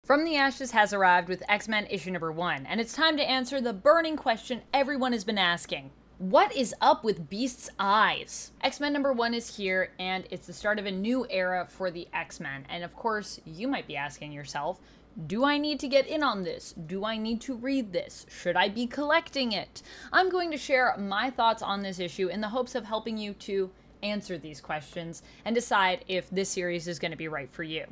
From the Ashes has arrived with X-Men issue number 1, and it's time to answer the burning question everyone has been asking. What is up with Beast's eyes? X-Men number 1 is here, and it's the start of a new era for the X-Men. And of course, you might be asking yourself, do I need to get in on this? Do I need to read this? Should I be collecting it? I'm going to share my thoughts on this issue in the hopes of helping you to answer these questions and decide if this series is going to be right for you.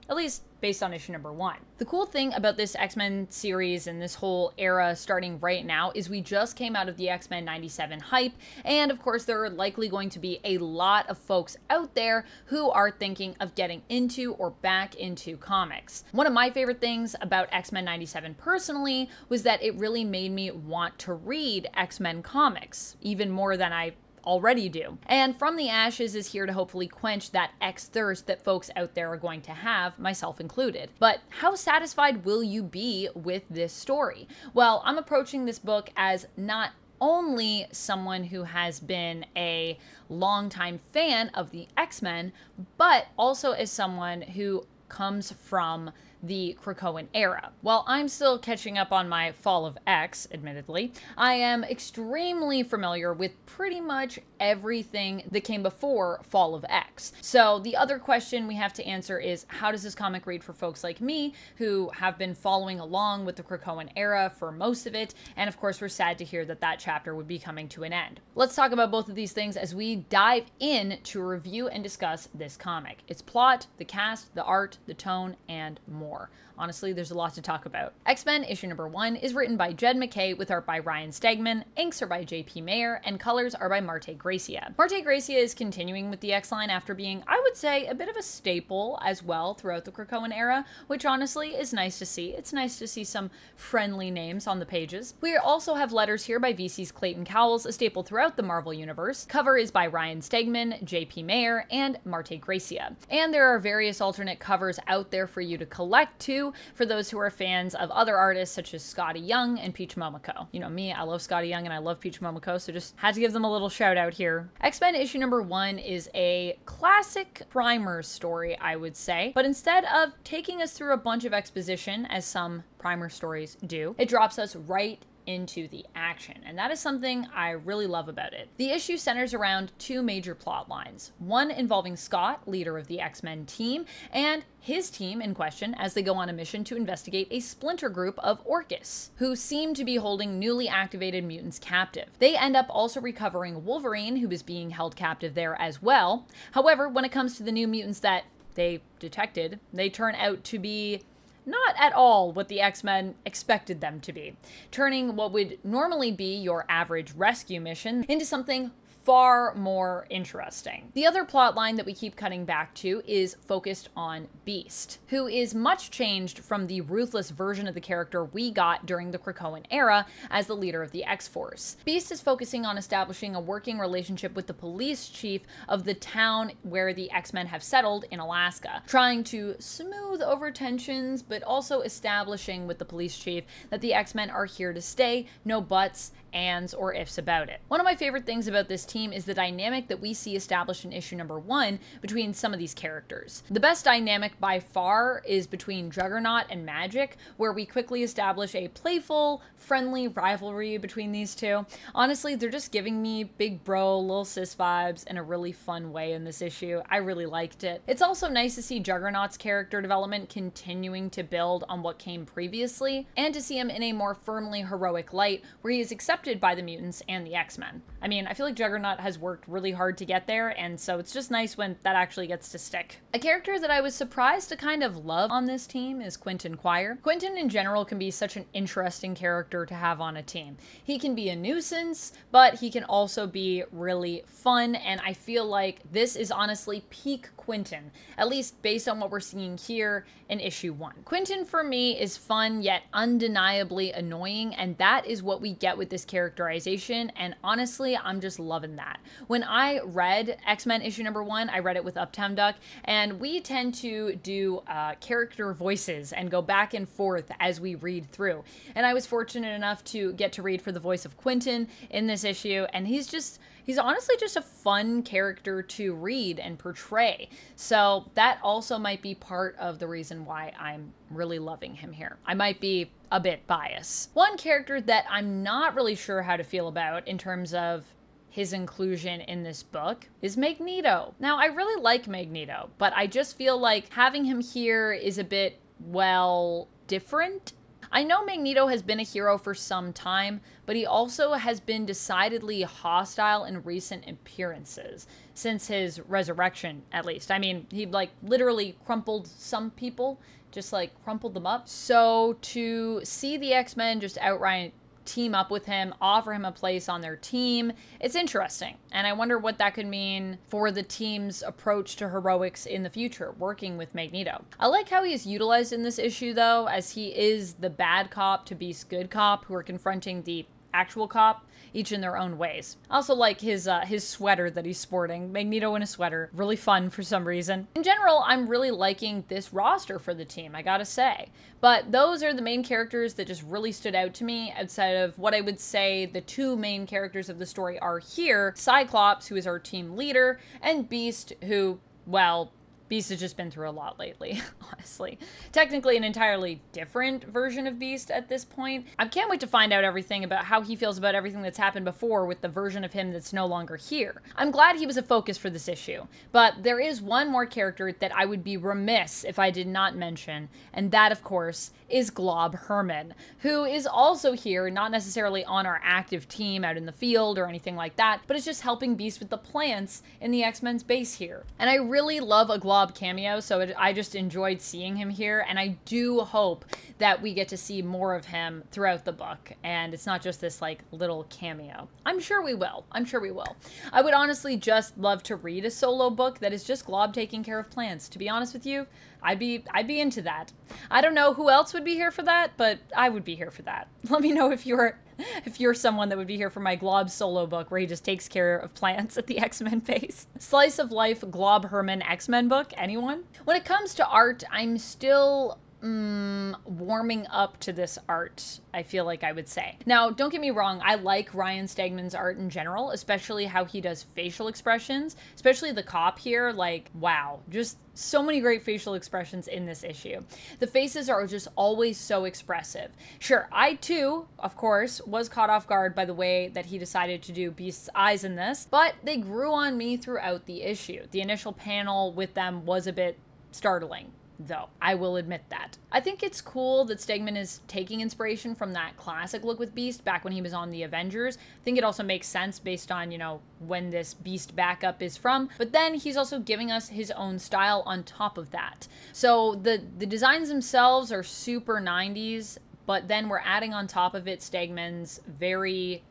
At least based on issue number 1. The cool thing about this X-Men series and this whole era starting right now is we just came out of the X-Men 97 hype, and of course there are likely going to be a lot of folks out there who are thinking of getting into or back into comics. One of my favorite things about X-Men 97 personally was that it really made me want to read X-Men comics, even more than I already do. And From the Ashes is here to hopefully quench that X-thirst that folks out there are going to have, myself included. But how satisfied will you be with this story? Well, I'm approaching this book as not only someone who has been a longtime fan of the X-Men, but also as someone who comes from the Krakoan era. While I'm still catching up on my Fall of X, admittedly, I am extremely familiar with pretty much everything that came before Fall of X. So the other question we have to answer is, how does this comic read for folks like me who have been following along with the Krakoan era for most of it, and of course we're sad to hear that that chapter would be coming to an end. Let's talk about both of these things as we dive in to review and discuss this comic. Its plot, the cast, the art, the tone, and more. Honestly, there's a lot to talk about. X-Men issue number 1 is written by Jed Mackay with art by Ryan Stegman, inks are by JP Mayer, and colors are by Marte Gracia. Marte Gracia is continuing with the X-line after being, I would say, a bit of a staple as well throughout the Krakoan era, which honestly is nice to see. It's nice to see some friendly names on the pages. We also have letters here by VC's Clayton Cowles, a staple throughout the Marvel Universe. Cover is by Ryan Stegman, JP Mayer, and Marte Gracia. And there are various alternate covers out there for you to collect too, for those who are fans of other artists such as Scotty Young and Peach Momoko. You know me, I love Scotty Young and I love Peach Momoko, so just had to give them a little shout out here. X-Men issue number 1 is a classic primer story, I would say, but instead of taking us through a bunch of exposition, as some primer stories do, it drops us right into the action, and that is something I really love about it. The issue centers around two major plot lines, one involving Scott, leader of the X-Men team, and his team in question as they go on a mission to investigate a splinter group of Orcus, who seem to be holding newly activated mutants captive. They end up also recovering Wolverine, who is being held captive there as well. However, when it comes to the new mutants that they detected, they turn out to be not at all what the X-Men expected them to be, turning what would normally be your average rescue mission into something far more interesting. The other plot line that we keep cutting back to is focused on Beast, who is much changed from the ruthless version of the character we got during the Krakoan era as the leader of the X-Force. Beast is focusing on establishing a working relationship with the police chief of the town where the X-Men have settled in Alaska, trying to smooth over tensions, but also establishing with the police chief that the X-Men are here to stay, no buts, ands, or ifs about it. One of my favorite things about this team is the dynamic that we see established in issue number 1 between some of these characters. The best dynamic by far is between Juggernaut and Magic, where we quickly establish a playful, friendly rivalry between these two. Honestly, they're just giving me big bro, little sis vibes in a really fun way in this issue. I really liked it. It's also nice to see Juggernaut's character development continuing to build on what came previously, and to see him in a more firmly heroic light, where he is accepted by the mutants and the X-Men. I mean, I feel like Juggernaut has worked really hard to get there, and so it's just nice when that actually gets to stick. A character that I was surprised to kind of love on this team is Quentin Quire. Quentin in general can be such an interesting character to have on a team. He can be a nuisance, but he can also be really fun, and I feel like this is honestly peak Quentin, at least based on what we're seeing here in issue 1. Quentin for me is fun yet undeniably annoying, and that is what we get with this characterization, and honestly, I'm just loving than that. When I read X-Men issue number 1, I read it with Uptown Duck, and we tend to do character voices and go back and forth as we read through. And I was fortunate enough to get to read for the voice of Quentin in this issue, and he's honestly just a fun character to read and portray. So that also might be part of the reason why I'm really loving him here. I might be a bit biased. One character that I'm not really sure how to feel about in terms of his inclusion in this book is Magneto. Now, I really like Magneto, but I just feel like having him here is a bit, well, different. I know Magneto has been a hero for some time, but he also has been decidedly hostile in recent appearances, since his resurrection, at least. I mean, he, like, literally crumpled some people, just, like, crumpled them up. So to see the X-Men just outright team up with him, offer him a place on their team, it's interesting. And I wonder what that could mean for the team's approach to heroics in the future, working with Magneto. I like how he is utilized in this issue, though, as he is the bad cop to Beast's good cop, who are confronting the actual cop, each in their own ways. I also like his sweater that he's sporting. Magneto in a sweater. Really fun for some reason. In general, I'm really liking this roster for the team, I gotta say. But those are the main characters that just really stood out to me outside of what I would say the two main characters of the story are here. Cyclops, who is our team leader, and Beast, who, well, Beast has just been through a lot lately, honestly. Technically an entirely different version of Beast at this point. I can't wait to find out everything about how he feels about everything that's happened before with the version of him that's no longer here. I'm glad he was a focus for this issue, but there is one more character that I would be remiss if I did not mention, and that, of course, is Glob Herman, who is also here, not necessarily on our active team out in the field or anything like that, but is just helping Beast with the plants in the X-Men's base here. And I really love a Glob cameo, so I just enjoyed seeing him here, and I do hope that we get to see more of him throughout the book, and it's not just this, like, little cameo. I'm sure we will. I'm sure we will. I would honestly just love to read a solo book that is just Glob taking care of plants. To be honest with you, I'd be into that. I don't know who else would be here for that, but I would be here for that. Let me know if you're someone that would be here for my Glob solo book where he just takes care of plants at the X-Men base. Slice of life Glob Herman X-Men book, anyone? When it comes to art, I'm still warming up to this art, I feel like I would say. Now, don't get me wrong, I like Ryan Stegman's art in general, especially how he does facial expressions, especially the cop here, like, wow, just so many great facial expressions in this issue. The faces are just always so expressive. Sure, I too, of course, was caught off guard by the way that he decided to do Beast's eyes in this, but they grew on me throughout the issue. The initial panel with them was a bit startling, though. I will admit that. I think it's cool that Stegman is taking inspiration from that classic look with Beast back when he was on the Avengers. I think it also makes sense based on, you know, when this Beast backup is from, but then he's also giving us his own style on top of that. So the designs themselves are super 90s, but then we're adding on top of it Stegman's very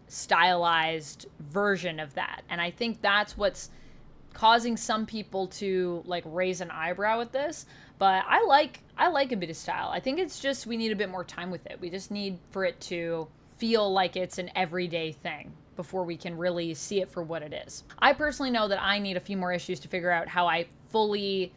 stylized version of that. And I think that's what's causing some people to, like, raise an eyebrow at this, but I like a bit of style. I think it's just we need a bit more time with it. We just need for it to feel like it's an everyday thing before we can really see it for what it is. I personally know that I need a few more issues to figure out how I fully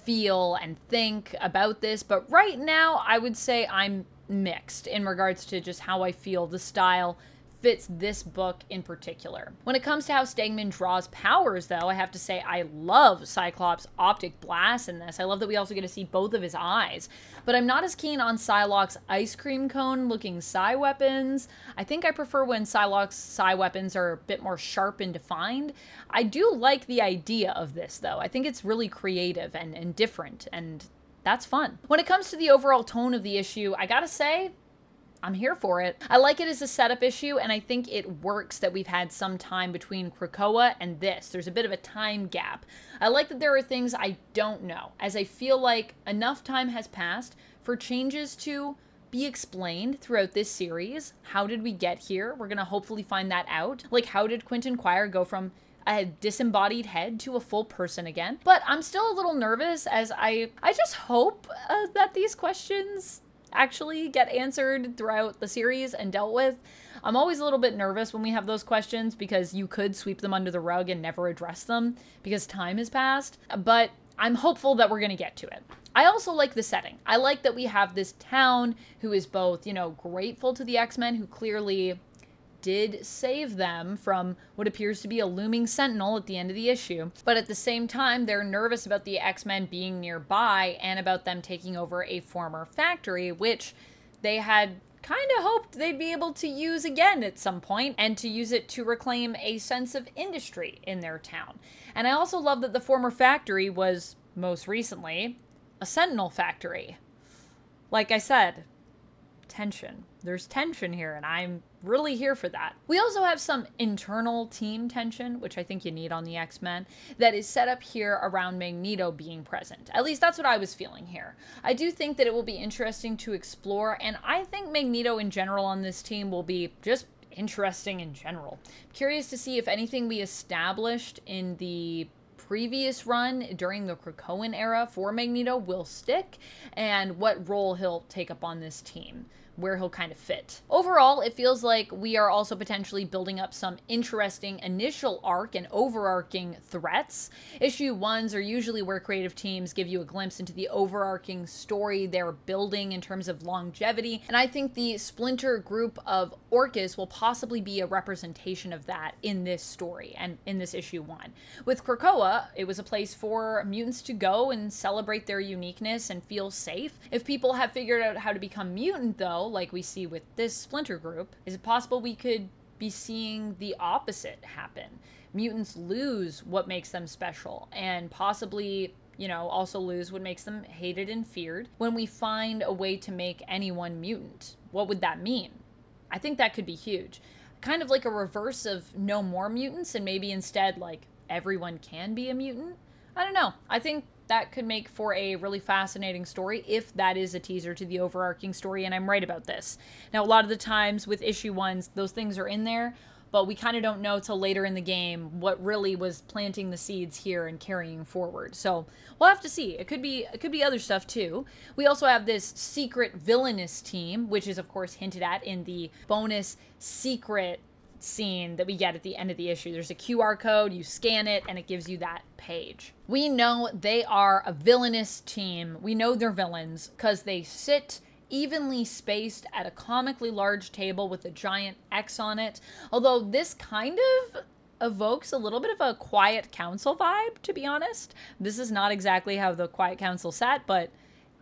feel and think about this, but right now I would say I'm mixed in regards to just how I feel the style fits this book in particular. When it comes to how Stegman draws powers, though, I have to say I love Cyclops' optic blast in this. I love that we also get to see both of his eyes, but I'm not as keen on Psylocke's ice cream cone looking psi weapons. I think I prefer when Psylocke's psi weapons are a bit more sharp and defined. I do like the idea of this, though. I think it's really creative and different, and that's fun. When it comes to the overall tone of the issue, I gotta say, I'm here for it. I like it as a setup issue, and I think it works that we've had some time between Krakoa and this. There's a bit of a time gap. I like that there are things I don't know, as I feel like enough time has passed for changes to be explained throughout this series. How did we get here? We're gonna hopefully find that out. Like, how did Quentin Quire go from a disembodied head to a full person again? But I'm still a little nervous, as I just hope that these questions actually get answered throughout the series and dealt with. I'm always a little bit nervous when we have those questions because you could sweep them under the rug and never address them because time has passed, but I'm hopeful that we're going to get to it. I also like the setting. I like that we have this town who is both, you know, grateful to the X-Men, who clearly did save them from what appears to be a looming sentinel at the end of the issue. But at the same time, they're nervous about the X-Men being nearby and about them taking over a former factory, which they had kind of hoped they'd be able to use again at some point, and to use it to reclaim a sense of industry in their town. And I also love that the former factory was, most recently, a Sentinel factory. Like I said, tension. There's tension here, and I'm really here for that. We also have some internal team tension, which I think you need on the X-Men, that is set up here around Magneto being present. At least that's what I was feeling here. I do think that it will be interesting to explore, and I think Magneto in general on this team will be just interesting in general. I'm curious to see if anything we established in the previous run during the Krakoan era for Magneto will stick, and what role he'll take up on this team, where he'll kind of fit. Overall, it feels like we are also potentially building up some interesting initial arc and overarching threats. Issue 1s are usually where creative teams give you a glimpse into the overarching story they're building in terms of longevity, and I think the Splinter group of Orchis will possibly be a representation of that in this story and in this issue 1. With Krakoa, it was a place for mutants to go and celebrate their uniqueness and feel safe. If people have figured out how to become mutant, though, like we see with this Splinter group, is it possible we could be seeing the opposite happen? Mutants lose what makes them special, and possibly, you know, also lose what makes them hated and feared. When we find a way to make anyone mutant, what would that mean? I think that could be huge. Kind of like a reverse of no more mutants, and maybe instead, like, everyone can be a mutant? I don't know. I think that could make for a really fascinating story if that is a teaser to the overarching story, and I'm right about this. Now, a lot of the times with issue 1s, those things are in there, but we kind of don't know till later in the game what really was planting the seeds here and carrying forward. So we'll have to see. It could be other stuff too. We also have this secret villainous team, which is of course hinted at in the bonus secret scene that we get at the end of the issue. There's a QR code, you scan it, and it gives you that page. We know they are a villainous team. We know they're villains because they sit evenly spaced at a comically large table with a giant X on it. Although this kind of evokes a little bit of a Quiet Council vibe, to be honest. This is not exactly how the Quiet Council sat, but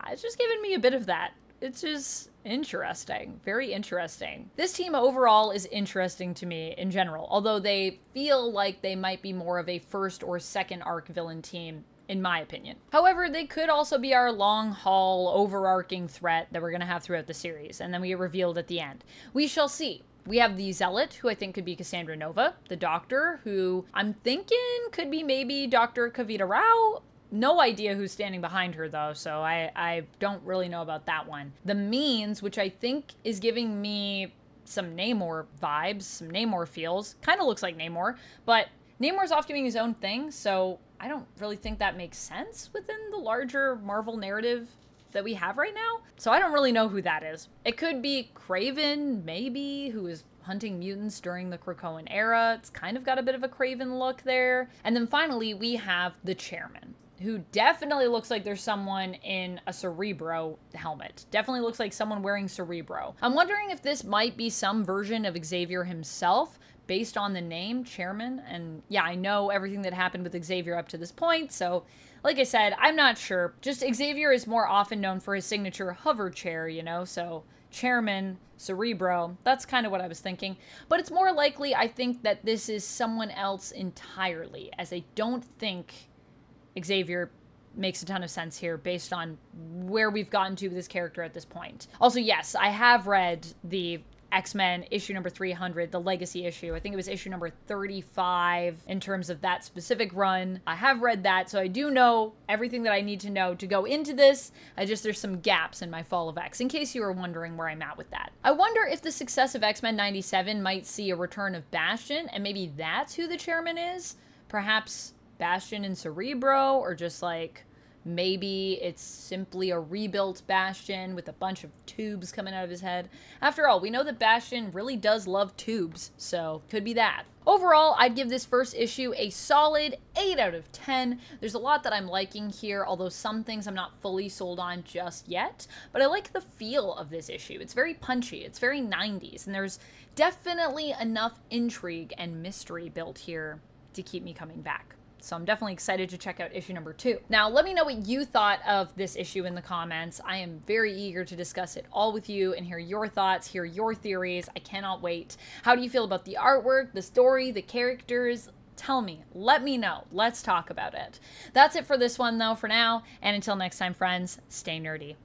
it's just giving me a bit of that. It's just interesting. Very interesting. This team overall is interesting to me in general, although they feel like they might be more of a first or second arc villain team, in my opinion. However, they could also be our long-haul, overarching threat that we're going to have throughout the series, and then we get revealed at the end. We shall see. We have the Zealot, who I think could be Cassandra Nova. The Doctor, who I'm thinking could be maybe Dr. Kavita Rao. No idea who's standing behind her, though, so I don't really know about that one. The Means, which I think is giving me some Namor vibes, some Namor feels. Kind of looks like Namor, but Namor's off doing his own thing, so I don't really think that makes sense within the larger Marvel narrative that we have right now. So I don't really know who that is. It could be Kraven, maybe, who is hunting mutants during the Krakoan era. It's kind of got a bit of a Kraven look there. And then finally, we have the Chairman, who definitely looks like there's someone in a Cerebro helmet. Definitely looks like someone wearing Cerebro. I'm wondering if this might be some version of Xavier himself, based on the name Chairman. And yeah, I know everything that happened with Xavier up to this point, so like I said, I'm not sure. Just Xavier is more often known for his signature hover chair, you know, so Chairman, Cerebro, that's kind of what I was thinking. But it's more likely, I think, that this is someone else entirely, as I don't think Xavier makes a ton of sense here based on where we've gotten to with this character at this point. Also, yes, I have read the X-Men issue number 300, the legacy issue. I think it was issue number 35 in terms of that specific run. I have read that, so I do know everything that I need to know to go into this. There's some gaps in my Fall of X, in case you were wondering where I'm at with that. I wonder if the success of X-Men 97 might see a return of Bastion, and maybe that's who the Chairman is? Perhaps Bastion and Cerebro, or just like Maybe it's simply a rebuilt Bastion with a bunch of tubes coming out of his head. After all, we know that Bastion really does love tubes, so could be that. Overall, I'd give this first issue a solid 8 out of 10. There's a lot that I'm liking here, although some things I'm not fully sold on just yet. But I like the feel of this issue. It's very punchy, it's very 90s, and there's definitely enough intrigue and mystery built here to keep me coming back. So I'm definitely excited to check out issue number 2. Now, let me know what you thought of this issue in the comments. I am very eager to discuss it all with you and hear your thoughts, hear your theories. I cannot wait. How do you feel about the artwork, the story, the characters? Tell me. Let me know. Let's talk about it. That's it for this one, though, for now. And until next time, friends, stay nerdy.